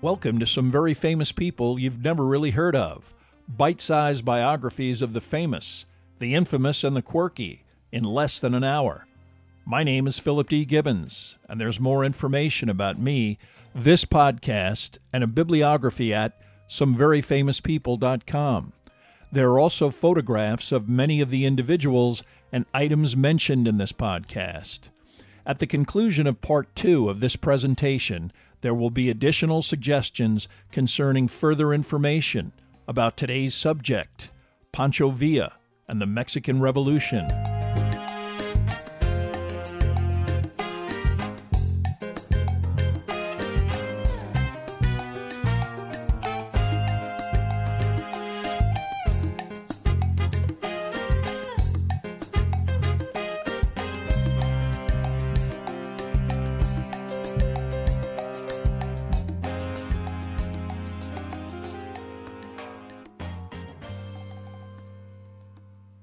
Welcome to some very famous people you've never really heard of. Bite-sized biographies of the famous, the infamous, and the quirky in less than an hour. My name is Philip D. Gibbons, and there's more information about me, this podcast, and a bibliography at someveryfamouspeople.com. There are also photographs of many of the individuals and items mentioned in this podcast. At the conclusion of Part 2 of this presentation, there will be additional suggestions concerning further information about today's subject, Pancho Villa and the Mexican Revolution.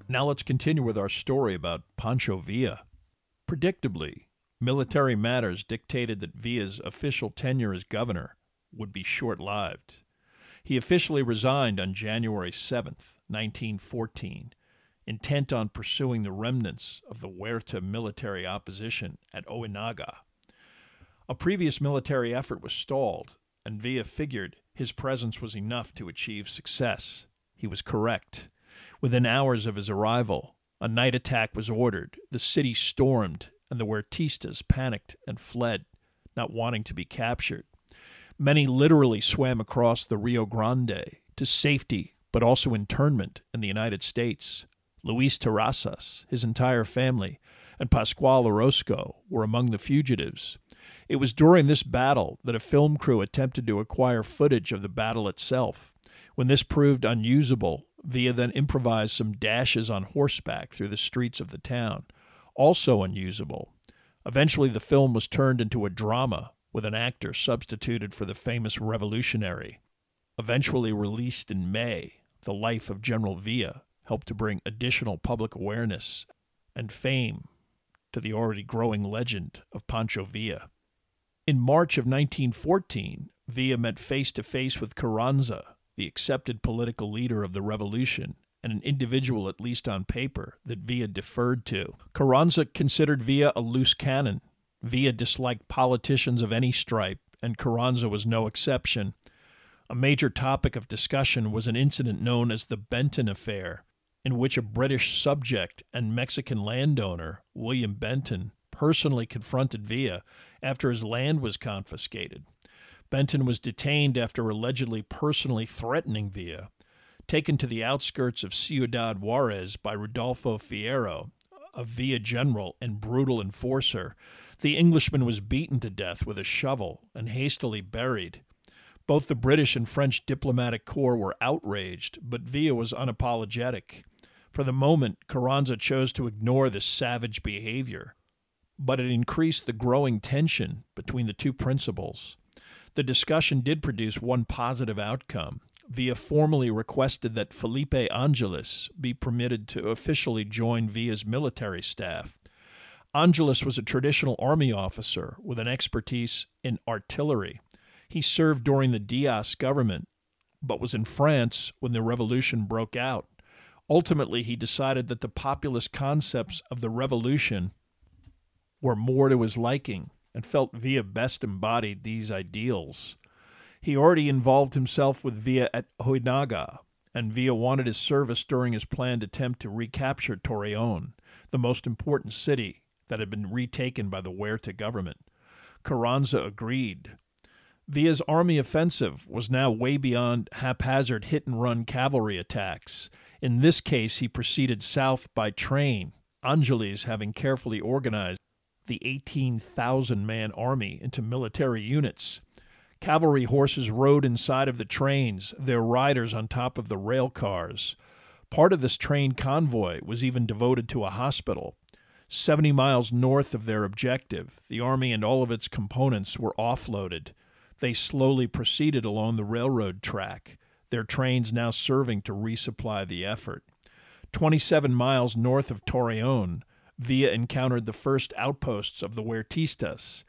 Now let's continue with our story about Pancho Villa. Predictably, military matters dictated that Villa's official tenure as governor would be short-lived. He officially resigned on January 7th, 1914, intent on pursuing the remnants of the Huerta military opposition at Ojinaga. A previous military effort was stalled, and Villa figured his presence was enough to achieve success. He was correct. Within hours of his arrival, a night attack was ordered, the city stormed, and the Huertistas panicked and fled, not wanting to be captured. Many literally swam across the Rio Grande to safety, but also internment in the United States. Luis Terrazas, his entire family, and Pascual Orozco were among the fugitives. It was during this battle that a film crew attempted to acquire footage of the battle itself. When this proved unusable, Villa then improvised some dashes on horseback through the streets of the town, also unusable. Eventually the film was turned into a drama with an actor substituted for the famous revolutionary. Eventually released in May, the life of General Villa helped to bring additional public awareness and fame to the already growing legend of Pancho Villa. In March of 1914, Villa met face-to-face with Carranza, the accepted political leader of the revolution, and an individual, at least on paper, that Villa deferred to. Carranza considered Villa a loose cannon. Villa disliked politicians of any stripe, and Carranza was no exception. A major topic of discussion was an incident known as the Benton Affair, in which a British subject and Mexican landowner, William Benton, personally confronted Villa after his land was confiscated. Benton was detained after allegedly personally threatening Villa. Taken to the outskirts of Ciudad Juarez by Rodolfo Fierro, a Villa general and brutal enforcer, the Englishman was beaten to death with a shovel and hastily buried. Both the British and French diplomatic corps were outraged, but Villa was unapologetic. For the moment, Carranza chose to ignore this savage behavior, but it increased the growing tension between the two principals. The discussion did produce one positive outcome. Villa formally requested that Felipe Angeles be permitted to officially join Villa's military staff. Angeles was a traditional army officer with an expertise in artillery. He served during the Diaz government, but was in France when the revolution broke out. Ultimately, he decided that the populist concepts of the revolution were more to his liking, and felt Villa best embodied these ideals. He already involved himself with Villa at Ojinaga, and Villa wanted his service during his planned attempt to recapture Torreon, the most important city that had been retaken by the Huerta government. Carranza agreed. Villa's army offensive was now way beyond haphazard hit-and-run cavalry attacks. In this case, he proceeded south by train, Angeles having carefully organized the 18,000-man army into military units. Cavalry horses rode inside of the trains, their riders on top of the rail cars. Part of this train convoy was even devoted to a hospital. 70 miles north of their objective, the army and all of its components were offloaded. They slowly proceeded along the railroad track, their trains now serving to resupply the effort. 27 miles north of Torreon, Villa encountered the first outposts of the Huertistas.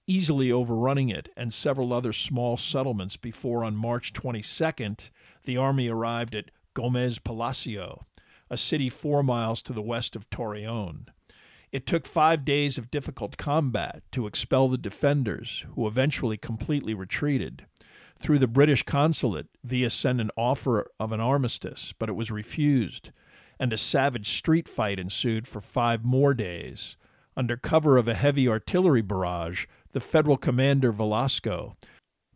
easily overrunning it and several other small settlements before on March 22nd, the army arrived at Gomez Palacio, a city 4 miles to the west of Torreon. It took 5 days of difficult combat to expel the defenders, who eventually completely retreated. Through the British consulate, Villa sent an offer of an armistice, but it was refused, and a savage street fight ensued for 5 more days. Under cover of a heavy artillery barrage, the federal commander Velasco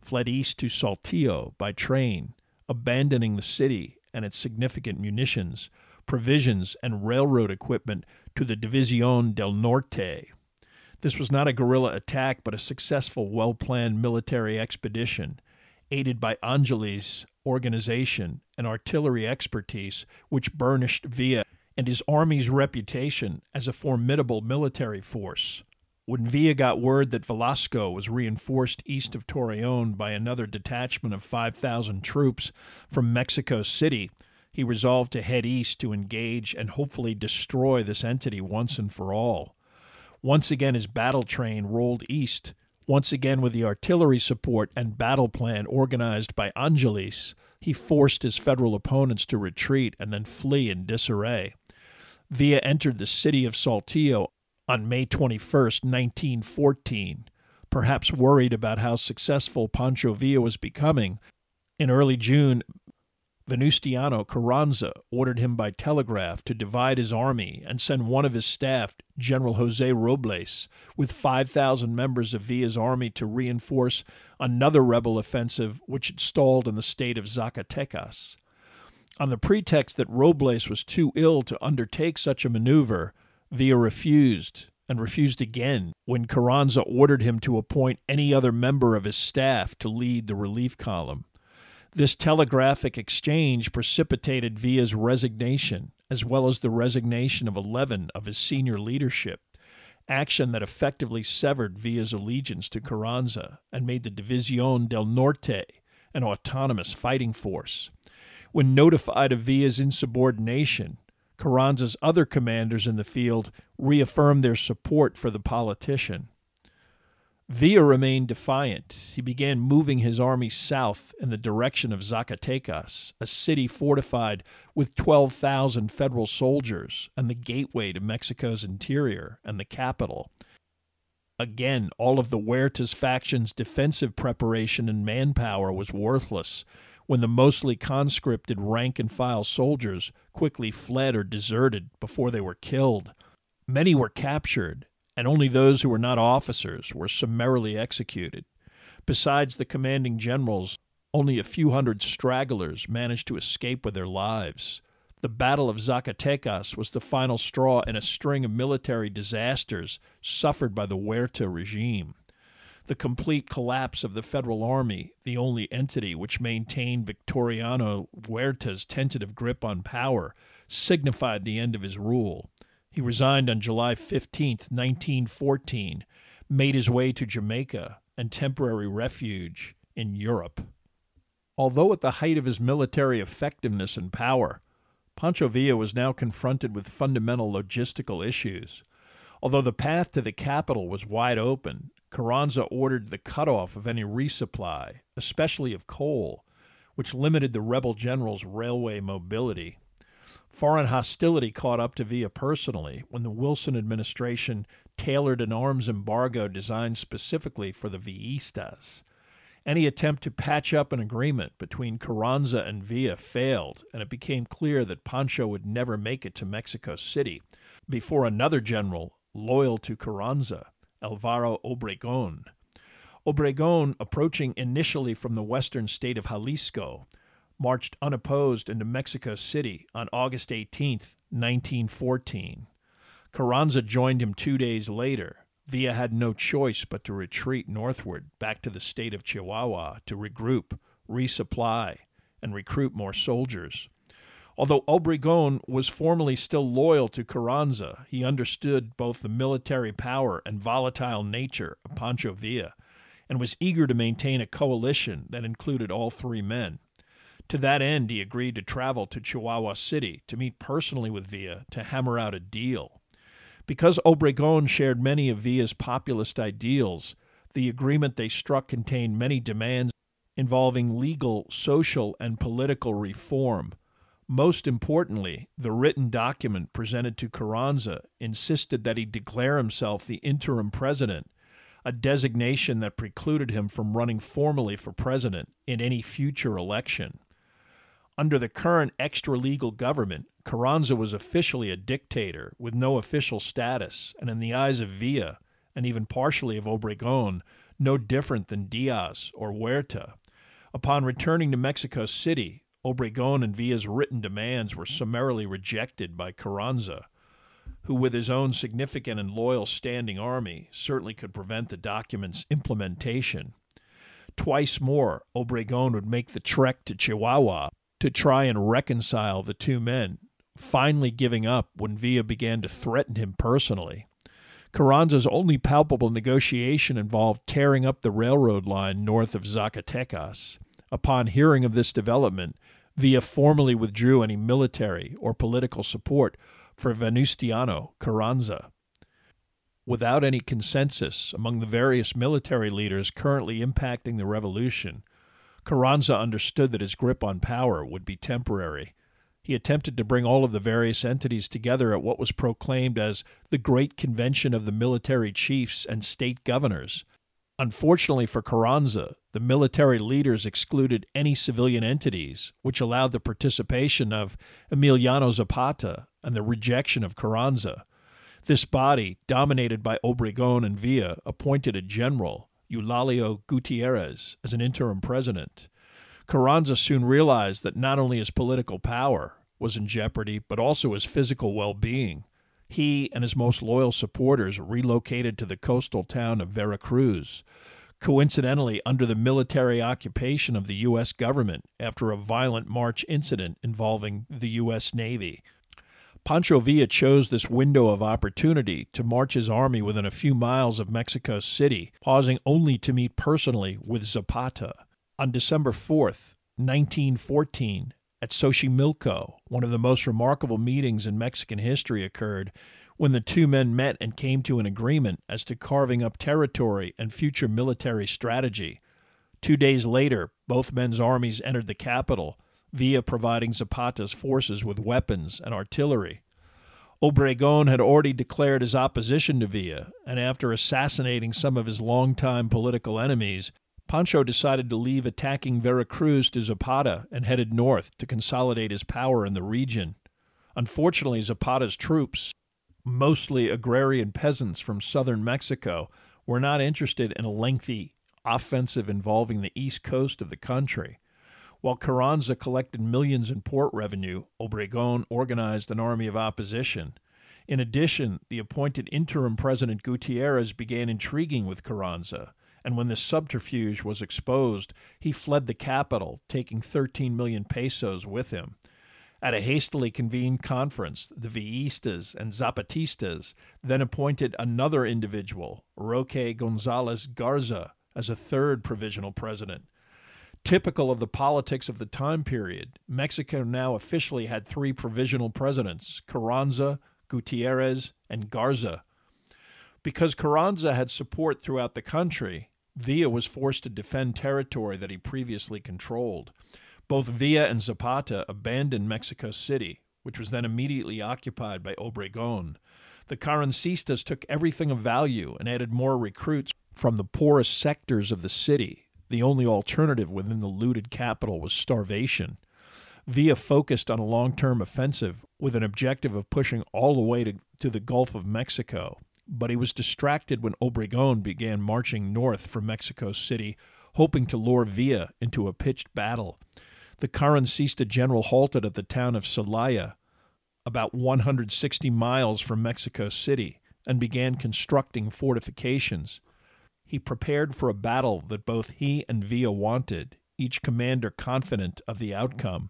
fled east to Saltillo by train, abandoning the city and its significant munitions, provisions, and railroad equipment to the División del Norte. This was not a guerrilla attack, but a successful, well-planned military expedition, aided by Angelis' organization and artillery expertise, which burnished Villa and his army's reputation as a formidable military force. When Villa got word that Velasco was reinforced east of Torreon by another detachment of 5,000 troops from Mexico City, he resolved to head east to engage and hopefully destroy this entity once and for all. Once again, his battle train rolled east, once again with the artillery support and battle plan organized by Angelis. He forced his federal opponents to retreat and then flee in disarray. Villa entered the city of Saltillo on May 21, 1914. Perhaps worried about how successful Pancho Villa was becoming, in early June, Venustiano Carranza ordered him by telegraph to divide his army and send one of his staff, General José Robles, with 5,000 members of Villa's army to reinforce another rebel offensive which had stalled in the state of Zacatecas. On the pretext that Robles was too ill to undertake such a maneuver, Villa refused, and refused again when Carranza ordered him to appoint any other member of his staff to lead the relief column. This telegraphic exchange precipitated Villa's resignation, as well as the resignation of 11 of his senior leadership, action that effectively severed Villa's allegiance to Carranza and made the División del Norte an autonomous fighting force. When notified of Villa's insubordination, Carranza's other commanders in the field reaffirmed their support for the politician. Villa remained defiant. He began moving his army south in the direction of Zacatecas, a city fortified with 12,000 federal soldiers and the gateway to Mexico's interior and the capital. Again, all of the Huertas faction's defensive preparation and manpower was worthless when the mostly conscripted rank-and-file soldiers quickly fled or deserted before they were killed. Many were captured, and only those who were not officers were summarily executed. Besides the commanding generals, only a few hundred stragglers managed to escape with their lives. The Battle of Zacatecas was the final straw in a string of military disasters suffered by the Huerta regime. The complete collapse of the Federal Army, the only entity which maintained Victoriano Huerta's tentative grip on power, signified the end of his rule. He resigned on July 15, 1914, made his way to Jamaica and temporary refuge in Europe. Although at the height of his military effectiveness and power, Pancho Villa was now confronted with fundamental logistical issues. Although the path to the capital was wide open, Carranza ordered the cutoff of any resupply, especially of coal, which limited the rebel general's railway mobility. Foreign hostility caught up to Villa personally when the Wilson administration tailored an arms embargo designed specifically for the Villistas. Any attempt to patch up an agreement between Carranza and Villa failed, and it became clear that Pancho would never make it to Mexico City before another general loyal to Carranza, Alvaro Obregón. Obregón, approaching initially from the western state of Jalisco, marched unopposed into Mexico City on August 18, 1914. Carranza joined him 2 days later. Villa had no choice but to retreat northward back to the state of Chihuahua to regroup, resupply, and recruit more soldiers. Although Obregón was formally still loyal to Carranza, he understood both the military power and volatile nature of Pancho Villa and was eager to maintain a coalition that included all three men. To that end, he agreed to travel to Chihuahua City to meet personally with Villa to hammer out a deal. Because Obregón shared many of Villa's populist ideals, The agreement they struck contained many demands involving legal, social, and political reform. Most importantly, the written document presented to Carranza insisted that he declare himself the interim president, a designation that precluded him from running formally for president in any future election. Under the current extra-legal government, Carranza was officially a dictator with no official status, and in the eyes of Villa, and even partially of Obregón, no different than Diaz or Huerta. Upon returning to Mexico City, Obregón and Villa's written demands were summarily rejected by Carranza, who with his own significant and loyal standing army certainly could prevent the document's implementation. Twice more, Obregón would make the trek to Chihuahua to try and reconcile the two men, finally giving up when Villa began to threaten him personally. Carranza's only palpable negotiation involved tearing up the railroad line north of Zacatecas. Upon hearing of this development, Villa formally withdrew any military or political support for Venustiano Carranza. Without any consensus among the various military leaders currently impacting the revolution, Carranza understood that his grip on power would be temporary. He attempted to bring all of the various entities together at what was proclaimed as the Great Convention of the Military Chiefs and State Governors. Unfortunately for Carranza, the military leaders excluded any civilian entities, which allowed the participation of Emiliano Zapata and the rejection of Carranza. This body, dominated by Obregón and Villa, appointed a general, Eulalio Gutierrez, as an interim president. Carranza soon realized that not only his political power was in jeopardy, but also his physical well-being. He and his most loyal supporters relocated to the coastal town of Veracruz, coincidentally under the military occupation of the U.S. government after a violent March incident involving the U.S. Navy. Pancho Villa chose this window of opportunity to march his army within a few miles of Mexico City, pausing only to meet personally with Zapata. On December 4th, 1914, at Xochimilco, one of the most remarkable meetings in Mexican history occurred when the two men met and came to an agreement as to carving up territory and future military strategy. 2 days later, both men's armies entered the capital, Villa providing Zapata's forces with weapons and artillery. Obregón had already declared his opposition to Villa, and after assassinating some of his longtime political enemies, Pancho decided to leave attacking Veracruz to Zapata and headed north to consolidate his power in the region. Unfortunately, Zapata's troops, mostly agrarian peasants from southern Mexico, were not interested in a lengthy offensive involving the east coast of the country. While Carranza collected millions in port revenue, Obregón organized an army of opposition. In addition, the appointed interim President Gutierrez began intriguing with Carranza, and when this subterfuge was exposed, he fled the capital, taking 13 million pesos with him. At a hastily convened conference, the Villistas and Zapatistas then appointed another individual, Roque Gonzalez Garza, as a third provisional president. Typical of the politics of the time period, Mexico now officially had three provisional presidents, Carranza, Gutierrez, and Garza. Because Carranza had support throughout the country, Villa was forced to defend territory that he previously controlled. Both Villa and Zapata abandoned Mexico City, which was then immediately occupied by Obregón. The Carrancistas took everything of value and added more recruits from the poorest sectors of the city. The only alternative within the looted capital was starvation. Villa focused on a long-term offensive with an objective of pushing all the way to the Gulf of Mexico. But he was distracted when Obregón began marching north from Mexico City, hoping to lure Villa into a pitched battle. The Carrancista general halted at the town of Celaya, about 160 miles from Mexico City, and began constructing fortifications. He prepared for a battle that both he and Villa wanted, each commander confident of the outcome.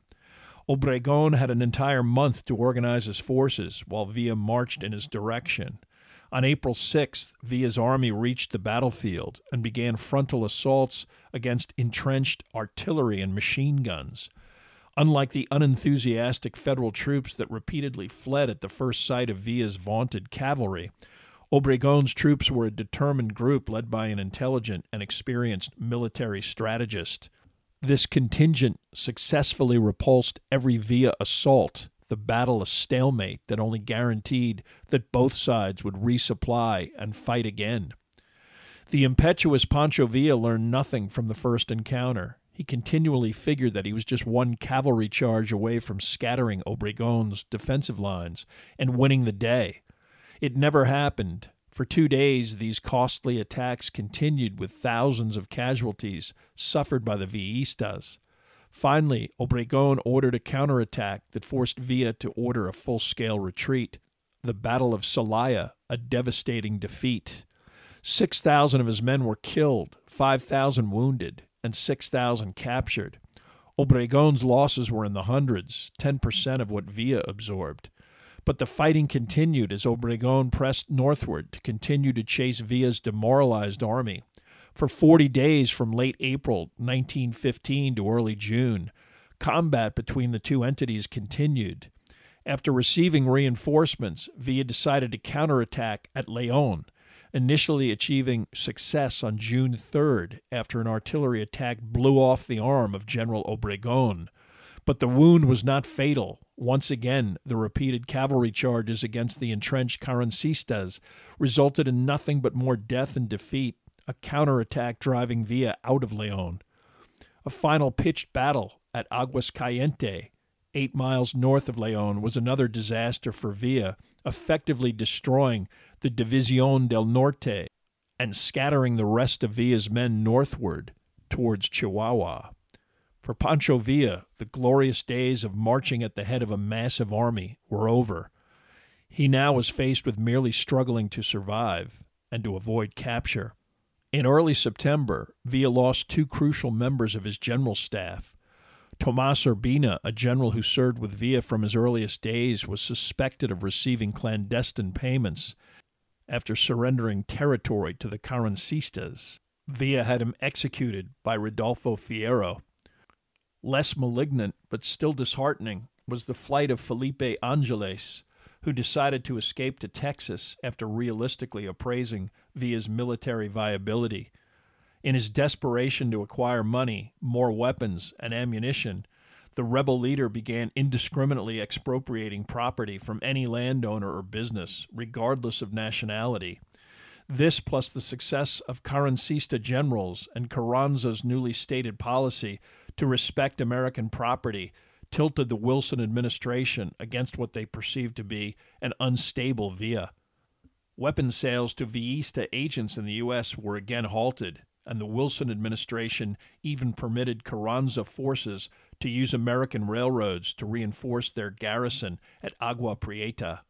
Obregón had an entire month to organize his forces, while Villa marched in his direction. On April 6th, Villa's army reached the battlefield and began frontal assaults against entrenched artillery and machine guns. Unlike the unenthusiastic federal troops that repeatedly fled at the first sight of Villa's vaunted cavalry, Obregon's troops were a determined group led by an intelligent and experienced military strategist. This contingent successfully repulsed every Villa assault, the battle a stalemate that only guaranteed that both sides would resupply and fight again. The impetuous Pancho Villa learned nothing from the first encounter. He continually figured that he was just one cavalry charge away from scattering Obregon's defensive lines and winning the day. It never happened. For 2 days, these costly attacks continued with thousands of casualties suffered by the Villistas. Finally, Obregon ordered a counterattack that forced Villa to order a full-scale retreat. The Battle of Celaya, a devastating defeat. 6,000 of his men were killed, 5,000 wounded, and 6,000 captured. Obregon's losses were in the hundreds, 10% of what Villa absorbed. But the fighting continued as Obregon pressed northward to continue to chase Villa's demoralized army. For 40 days from late April 1915 to early June, combat between the two entities continued. After receiving reinforcements, Villa decided to counterattack at León, initially achieving success on June 3rd after an artillery attack blew off the arm of General Obregon. But the wound was not fatal. Once again, the repeated cavalry charges against the entrenched Carrancistas resulted in nothing but more death and defeat, a counterattack driving Villa out of León. A final pitched battle at Aguas Calientes, 8 miles north of León, was another disaster for Villa, effectively destroying the División del Norte and scattering the rest of Villa's men northward towards Chihuahua. For Pancho Villa, the glorious days of marching at the head of a massive army were over. He now was faced with merely struggling to survive and to avoid capture. In early September, Villa lost 2 crucial members of his general staff. Tomás Urbina, a general who served with Villa from his earliest days, was suspected of receiving clandestine payments after surrendering territory to the Carrancistas. Villa had him executed by Rodolfo Fierro. Less malignant, but still disheartening, was the flight of Felipe Ángeles, who decided to escape to Texas after realistically appraising Villa's military viability. In his desperation to acquire money, more weapons, and ammunition, the rebel leader began indiscriminately expropriating property from any landowner or business, regardless of nationality. This, plus the success of Carrancista generals and Carranza's newly stated policy to respect American property, tilted the Wilson administration against what they perceived to be an unstable Villa. Weapons sales to Villista agents in the U.S. were again halted, and the Wilson administration even permitted Carranza forces to use American railroads to reinforce their garrison at Agua Prieta.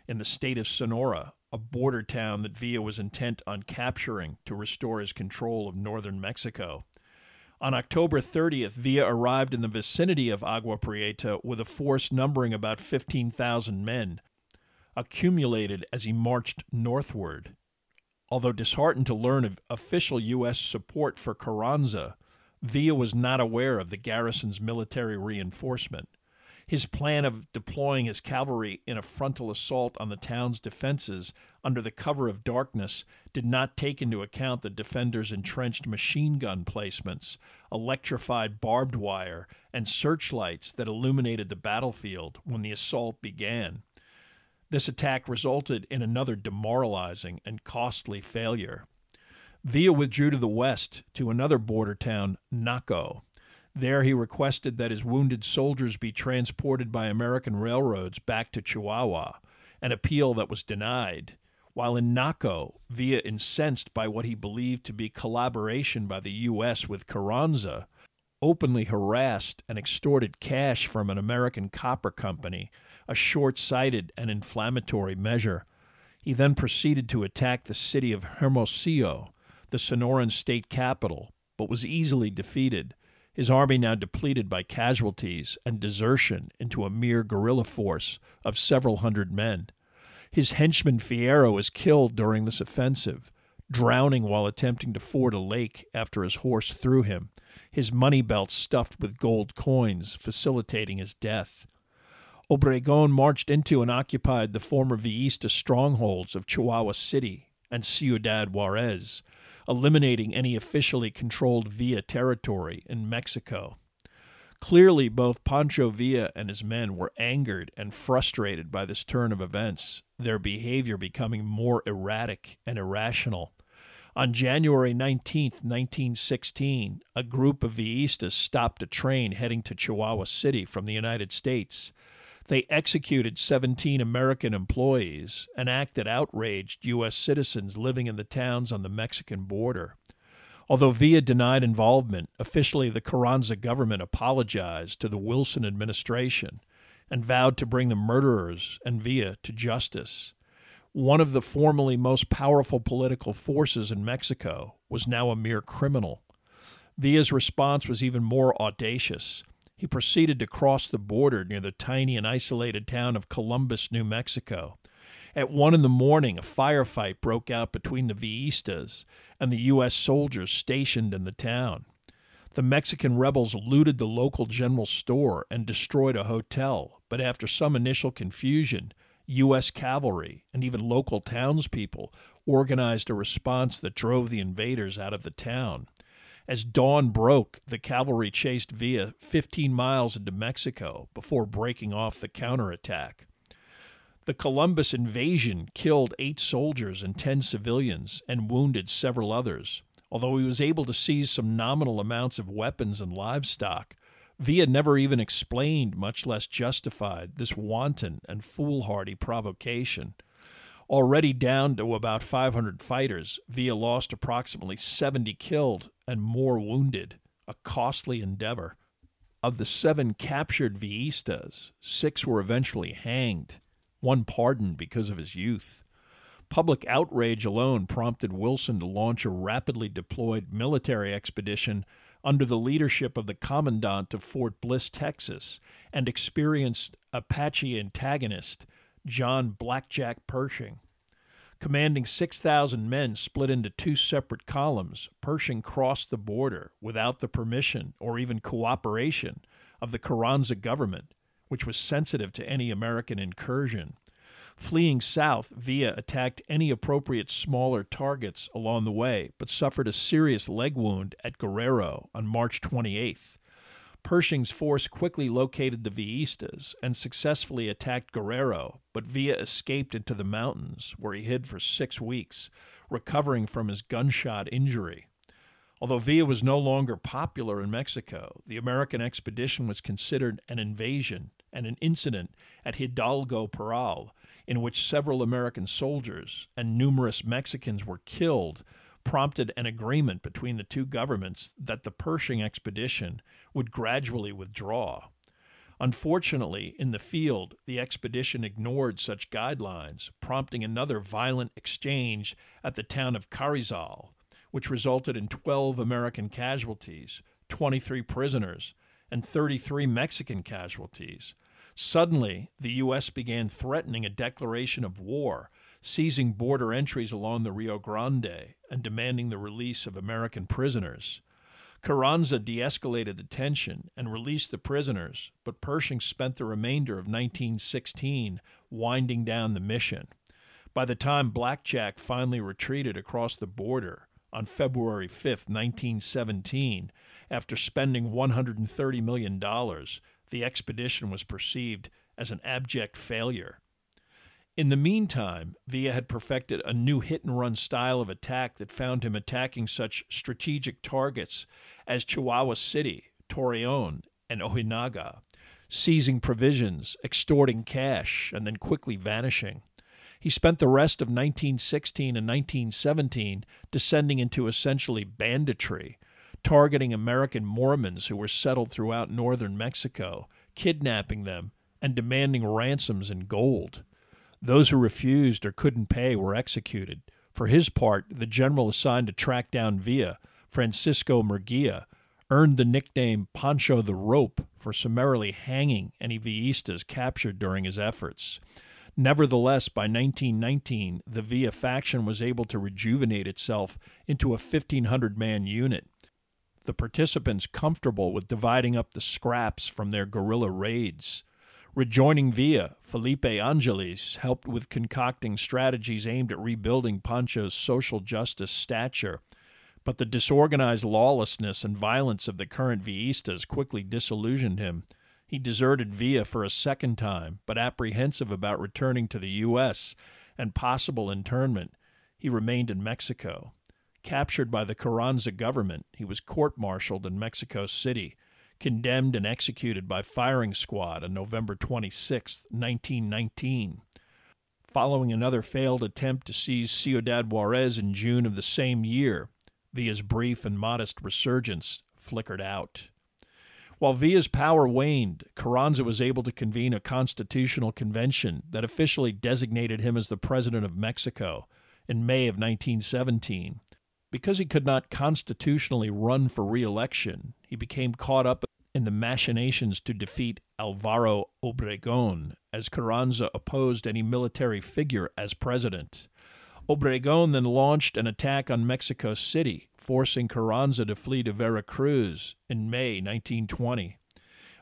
In the state of Sonora, a border town that Villa was intent on capturing to restore his control of northern Mexico. On October 30th, Villa arrived in the vicinity of Agua Prieta with a force numbering about 15,000 men, accumulated as he marched northward. Although disheartened to learn of official U.S. support for Carranza, Villa was not aware of the garrison's military reinforcement. His plan of deploying his cavalry in a frontal assault on the town's defenses under the cover of darkness did not take into account the defenders' entrenched machine gun placements, electrified barbed wire, and searchlights that illuminated the battlefield when the assault began. This attack resulted in another demoralizing and costly failure. Villa withdrew to the west to another border town, Naco. There he requested that his wounded soldiers be transported by American railroads back to Chihuahua, an appeal that was denied. While in Naco, Villa, incensed by what he believed to be collaboration by the U.S. with Carranza, openly harassed and extorted cash from an American copper company, a short-sighted and inflammatory measure. He then proceeded to attack the city of Hermosillo, the Sonoran state capital, but was easily defeated, his army now depleted by casualties and desertion into a mere guerrilla force of several hundred men. His henchman Fierro was killed during this offensive, drowning while attempting to ford a lake after his horse threw him, his money belt stuffed with gold coins, facilitating his death. Obregón marched into and occupied the former Villista strongholds of Chihuahua City and Ciudad Juarez, eliminating any officially controlled Villa territory in Mexico. Clearly, both Pancho Villa and his men were angered and frustrated by this turn of events, their behavior becoming more erratic and irrational. On January 19, 1916, a group of Villistas stopped a train heading to Chihuahua City from the United States. They executed 17 American employees, an act that outraged U.S. citizens living in the towns on the Mexican border. Although Villa denied involvement, officially the Carranza government apologized to the Wilson administration and vowed to bring the murderers and Villa to justice. One of the formerly most powerful political forces in Mexico was now a mere criminal. Villa's response was even more audacious. He proceeded to cross the border near the tiny and isolated town of Columbus, New Mexico. At 1 in the morning, a firefight broke out between the Villistas and the U.S. soldiers stationed in the town. The Mexican rebels looted the local general store and destroyed a hotel, but after some initial confusion, U.S. cavalry and even local townspeople organized a response that drove the invaders out of the town. As dawn broke, the cavalry chased Villa 15 miles into Mexico before breaking off the counterattack. The Columbus invasion killed 8 soldiers and 10 civilians and wounded several others. Although he was able to seize some nominal amounts of weapons and livestock, Villa never even explained, much less justified, this wanton and foolhardy provocation. Already down to about 500 fighters, Villa lost approximately 70 killed and more wounded, a costly endeavor. Of the 7 captured Villistas, 6 were eventually hanged, one pardoned because of his youth. Public outrage alone prompted Wilson to launch a rapidly deployed military expedition under the leadership of the commandant of Fort Bliss, Texas, and experienced Apache antagonist John Blackjack Pershing. Commanding 6,000 men split into 2 separate columns, Pershing crossed the border without the permission or even cooperation of the Carranza government, which was sensitive to any American incursion. Fleeing south, Villa attacked any appropriate smaller targets along the way, but suffered a serious leg wound at Guerrero on March 28th. Pershing's force quickly located the Villistas and successfully attacked Guerrero, but Villa escaped into the mountains, where he hid for 6 weeks, recovering from his gunshot injury. Although Villa was no longer popular in Mexico, the American expedition was considered an invasion, and an incident at Hidalgo Parral, in which several American soldiers and numerous Mexicans were killed, prompted an agreement between the two governments that the Pershing expedition would gradually withdraw. Unfortunately, in the field, the expedition ignored such guidelines, prompting another violent exchange at the town of Carrizal, which resulted in 12 American casualties, 23 prisoners, and 33 Mexican casualties. Suddenly, the U.S. began threatening a declaration of war, seizing border entries along the Rio Grande and demanding the release of American prisoners. Carranza de-escalated the tension and released the prisoners, but Pershing spent the remainder of 1916 winding down the mission. By the time Blackjack finally retreated across the border on February 5, 1917, after spending $130 million, the expedition was perceived as an abject failure. In the meantime, Villa had perfected a new hit-and-run style of attack that found him attacking such strategic targets as Chihuahua City, Torreon, and Ojinaga, seizing provisions, extorting cash, and then quickly vanishing. He spent the rest of 1916 and 1917 descending into essentially banditry, targeting American Mormons who were settled throughout northern Mexico, kidnapping them, and demanding ransoms in gold. Those who refused or couldn't pay were executed. For his part, the general assigned to track down Villa, Francisco Murguia, earned the nickname Pancho the Rope for summarily hanging any Villistas captured during his efforts. Nevertheless, by 1919, the Villa faction was able to rejuvenate itself into a 1,500-man unit. The participants comfortable with dividing up the scraps from their guerrilla raids. Rejoining Villa, Felipe Angeles helped with concocting strategies aimed at rebuilding Pancho's social justice stature, but the disorganized lawlessness and violence of the current Villistas quickly disillusioned him. He deserted Villa for a second time, but apprehensive about returning to the U.S. and possible internment, he remained in Mexico. Captured by the Carranza government, he was court-martialed in Mexico City, condemned and executed by firing squad on November 26, 1919. Following another failed attempt to seize Ciudad Juarez in June of the same year, Villa's brief and modest resurgence flickered out. While Villa's power waned, Carranza was able to convene a constitutional convention that officially designated him as the President of Mexico in May of 1917. Because he could not constitutionally run for re-election, he became caught up in the machinations to defeat Álvaro Obregón, as Carranza opposed any military figure as president. Obregón then launched an attack on Mexico City, forcing Carranza to flee to Veracruz in May 1920.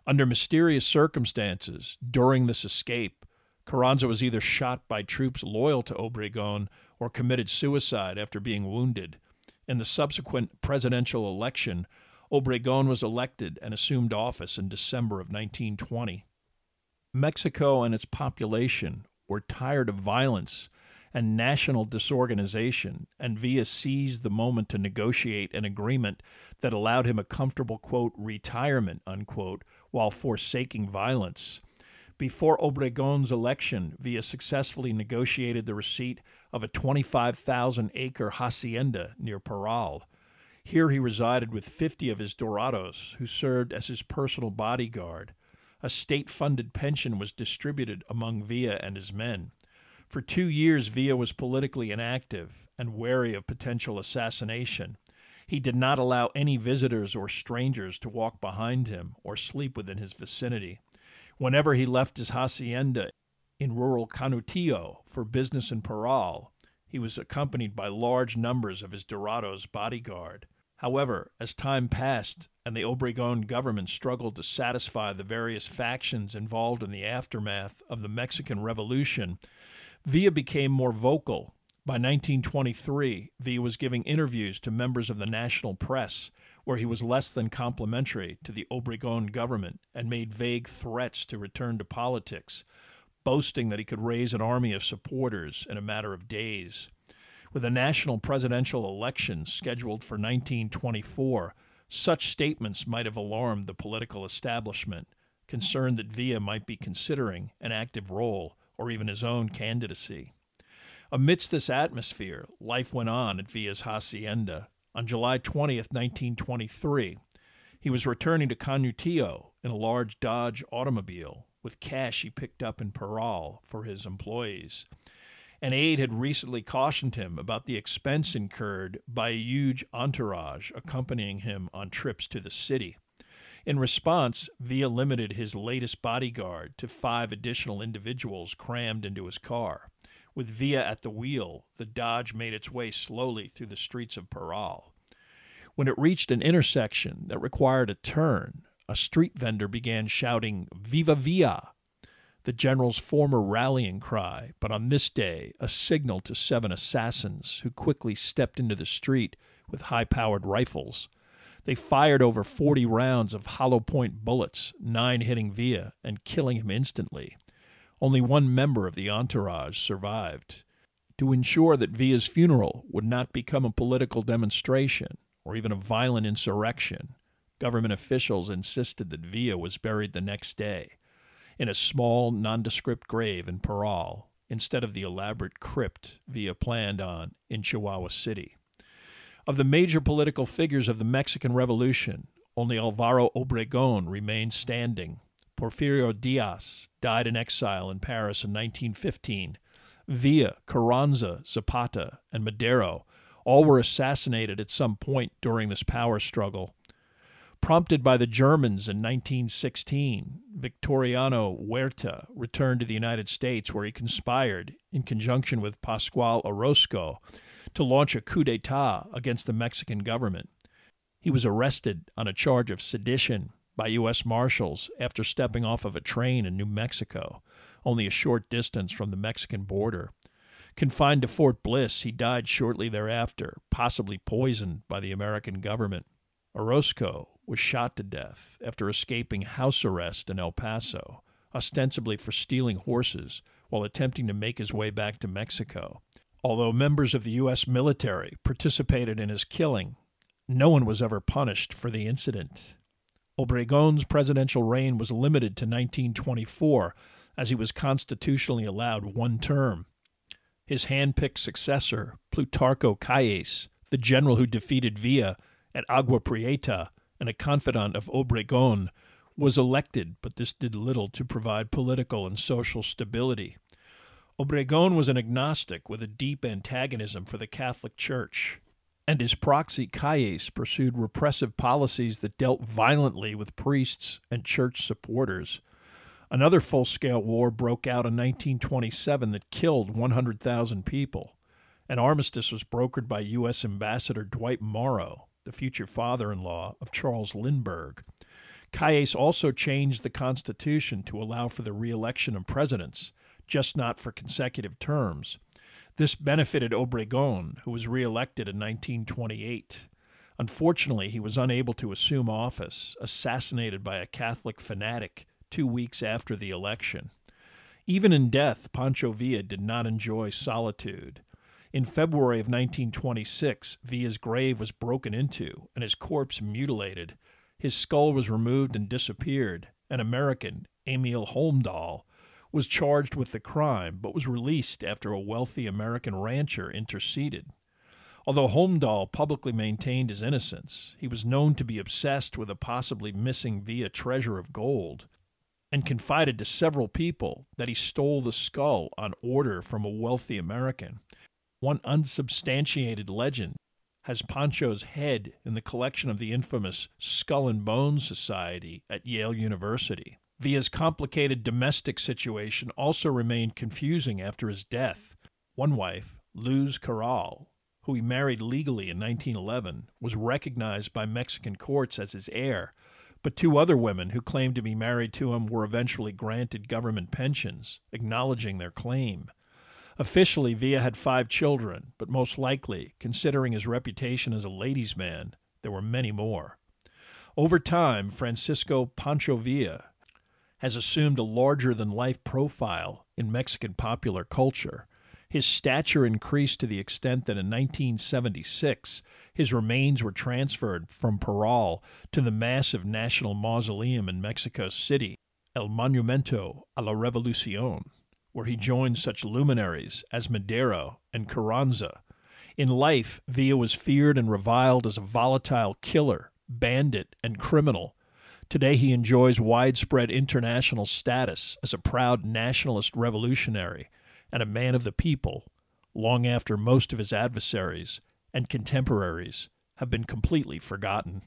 Under mysterious circumstances, during this escape, Carranza was either shot by troops loyal to Obregón or committed suicide after being wounded. In the subsequent presidential election, Obregón was elected and assumed office in December of 1920. Mexico and its population were tired of violence and national disorganization, and Villa seized the moment to negotiate an agreement that allowed him a comfortable, quote, retirement, unquote, while forsaking violence. Before Obregón's election, Villa successfully negotiated the receipt of a 25,000-acre hacienda near Parral. Here he resided with 50 of his dorados, who served as his personal bodyguard. A state-funded pension was distributed among Villa and his men. For 2 years, Villa was politically inactive and wary of potential assassination. He did not allow any visitors or strangers to walk behind him or sleep within his vicinity. Whenever he left his hacienda in rural Canutillo for business in Parral, he was accompanied by large numbers of his dorados' bodyguard. However, as time passed and the Obregón government struggled to satisfy the various factions involved in the aftermath of the Mexican Revolution, Villa became more vocal. By 1923, Villa was giving interviews to members of the national press, where he was less than complimentary to the Obregón government and made vague threats to return to politics, boasting that he could raise an army of supporters in a matter of days. With a national presidential election scheduled for 1924, such statements might have alarmed the political establishment, concerned that Villa might be considering an active role or even his own candidacy. Amidst this atmosphere, life went on at Villa's hacienda. On July 20th, 1923, he was returning to Canutillo in a large Dodge automobile with cash he picked up in Parral for his employees. An aide had recently cautioned him about the expense incurred by a huge entourage accompanying him on trips to the city. In response, Villa limited his latest bodyguard to 5 additional individuals crammed into his car. With Villa at the wheel, the Dodge made its way slowly through the streets of Parral. When it reached an intersection that required a turn, a street vendor began shouting, "Viva Villa!" the general's former rallying cry, but on this day, a signal to 7 assassins who quickly stepped into the street with high-powered rifles. They fired over 40 rounds of hollow-point bullets, 9 hitting Villa and killing him instantly. Only 1 member of the entourage survived. To ensure that Villa's funeral would not become a political demonstration or even a violent insurrection, government officials insisted that Villa was buried the next day in a small, nondescript grave in Parral, instead of the elaborate crypt Villa planned on in Chihuahua City. Of the major political figures of the Mexican Revolution, only Álvaro Obregón remained standing. Porfirio Díaz died in exile in Paris in 1915. Villa, Carranza, Zapata, and Madero all were assassinated at some point during this power struggle. Prompted by the Germans in 1916, Victoriano Huerta returned to the United States, where he conspired, in conjunction with Pascual Orozco, to launch a coup d'etat against the Mexican government. He was arrested on a charge of sedition by U.S. Marshals after stepping off of a train in New Mexico, only a short distance from the Mexican border. Confined to Fort Bliss, he died shortly thereafter, possibly poisoned by the American government. Orozco was shot to death after escaping house arrest in El Paso, ostensibly for stealing horses while attempting to make his way back to Mexico. Although members of the U.S. military participated in his killing, no one was ever punished for the incident. Obregon's presidential reign was limited to 1924, as he was constitutionally allowed one term. His hand-picked successor, Plutarco Calles, the general who defeated Villa at Agua Prieta and a confidant of Obregon, was elected, but this did little to provide political and social stability. Obregon was an agnostic with a deep antagonism for the Catholic Church, and his proxy Calles pursued repressive policies that dealt violently with priests and church supporters. Another full-scale war broke out in 1927 that killed 100,000 people. An armistice was brokered by U.S. Ambassador Dwight Morrow, the future father-in-law of Charles Lindbergh. Calles also changed the Constitution to allow for the re-election of presidents, just not for consecutive terms. This benefited Obregon, who was re-elected in 1928. Unfortunately, he was unable to assume office, assassinated by a Catholic fanatic 2 weeks after the election. Even in death, Pancho Villa did not enjoy solitude. In February of 1926, Villa's grave was broken into and his corpse mutilated. His skull was removed and disappeared. An American, Emil Holmdahl, was charged with the crime, but was released after a wealthy American rancher interceded. Although Holmdahl publicly maintained his innocence, he was known to be obsessed with a possibly missing Villa treasure of gold, and confided to several people that he stole the skull on order from a wealthy American. One unsubstantiated legend has Pancho's head in the collection of the infamous Skull and Bones Society at Yale University. Villa's complicated domestic situation also remained confusing after his death. One wife, Luz Corral, who he married legally in 1911, was recognized by Mexican courts as his heir, but 2 other women who claimed to be married to him were eventually granted government pensions, acknowledging their claim. Officially, Villa had 5 children, but most likely, considering his reputation as a ladies' man, there were many more. Over time, Francisco Pancho Villa has assumed a larger-than-life profile in Mexican popular culture. His stature increased to the extent that in 1976, his remains were transferred from Parral to the massive National Mausoleum in Mexico City, El Monumento a la Revolución, where he joined such luminaries as Madero and Carranza. In life, Villa was feared and reviled as a volatile killer, bandit, and criminal. Today he enjoys widespread international status as a proud nationalist revolutionary and a man of the people, long after most of his adversaries and contemporaries have been completely forgotten.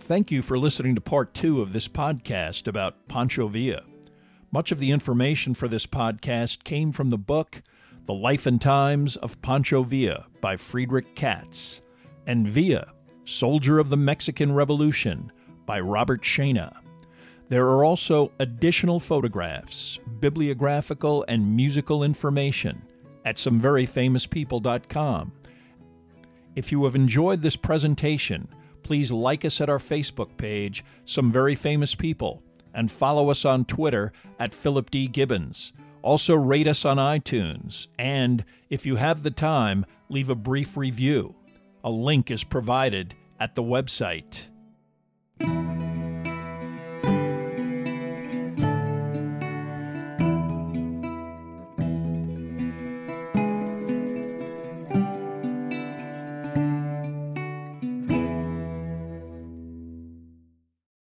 Thank you for listening to part 2 of this podcast about Pancho Villa. Much of the information for this podcast came from the book The Life and Times of Pancho Villa by Friedrich Katz, and Villa, Soldier of the Mexican Revolution by Robert Shana. There are also additional photographs, bibliographical and musical information at someveryfamouspeople.com. If you have enjoyed this presentation, please like us at our Facebook page, Some Very Famous People, and follow us on Twitter at Philip D. Gibbons. Also rate us on iTunes, and if you have the time, leave a brief review. A link is provided at the website.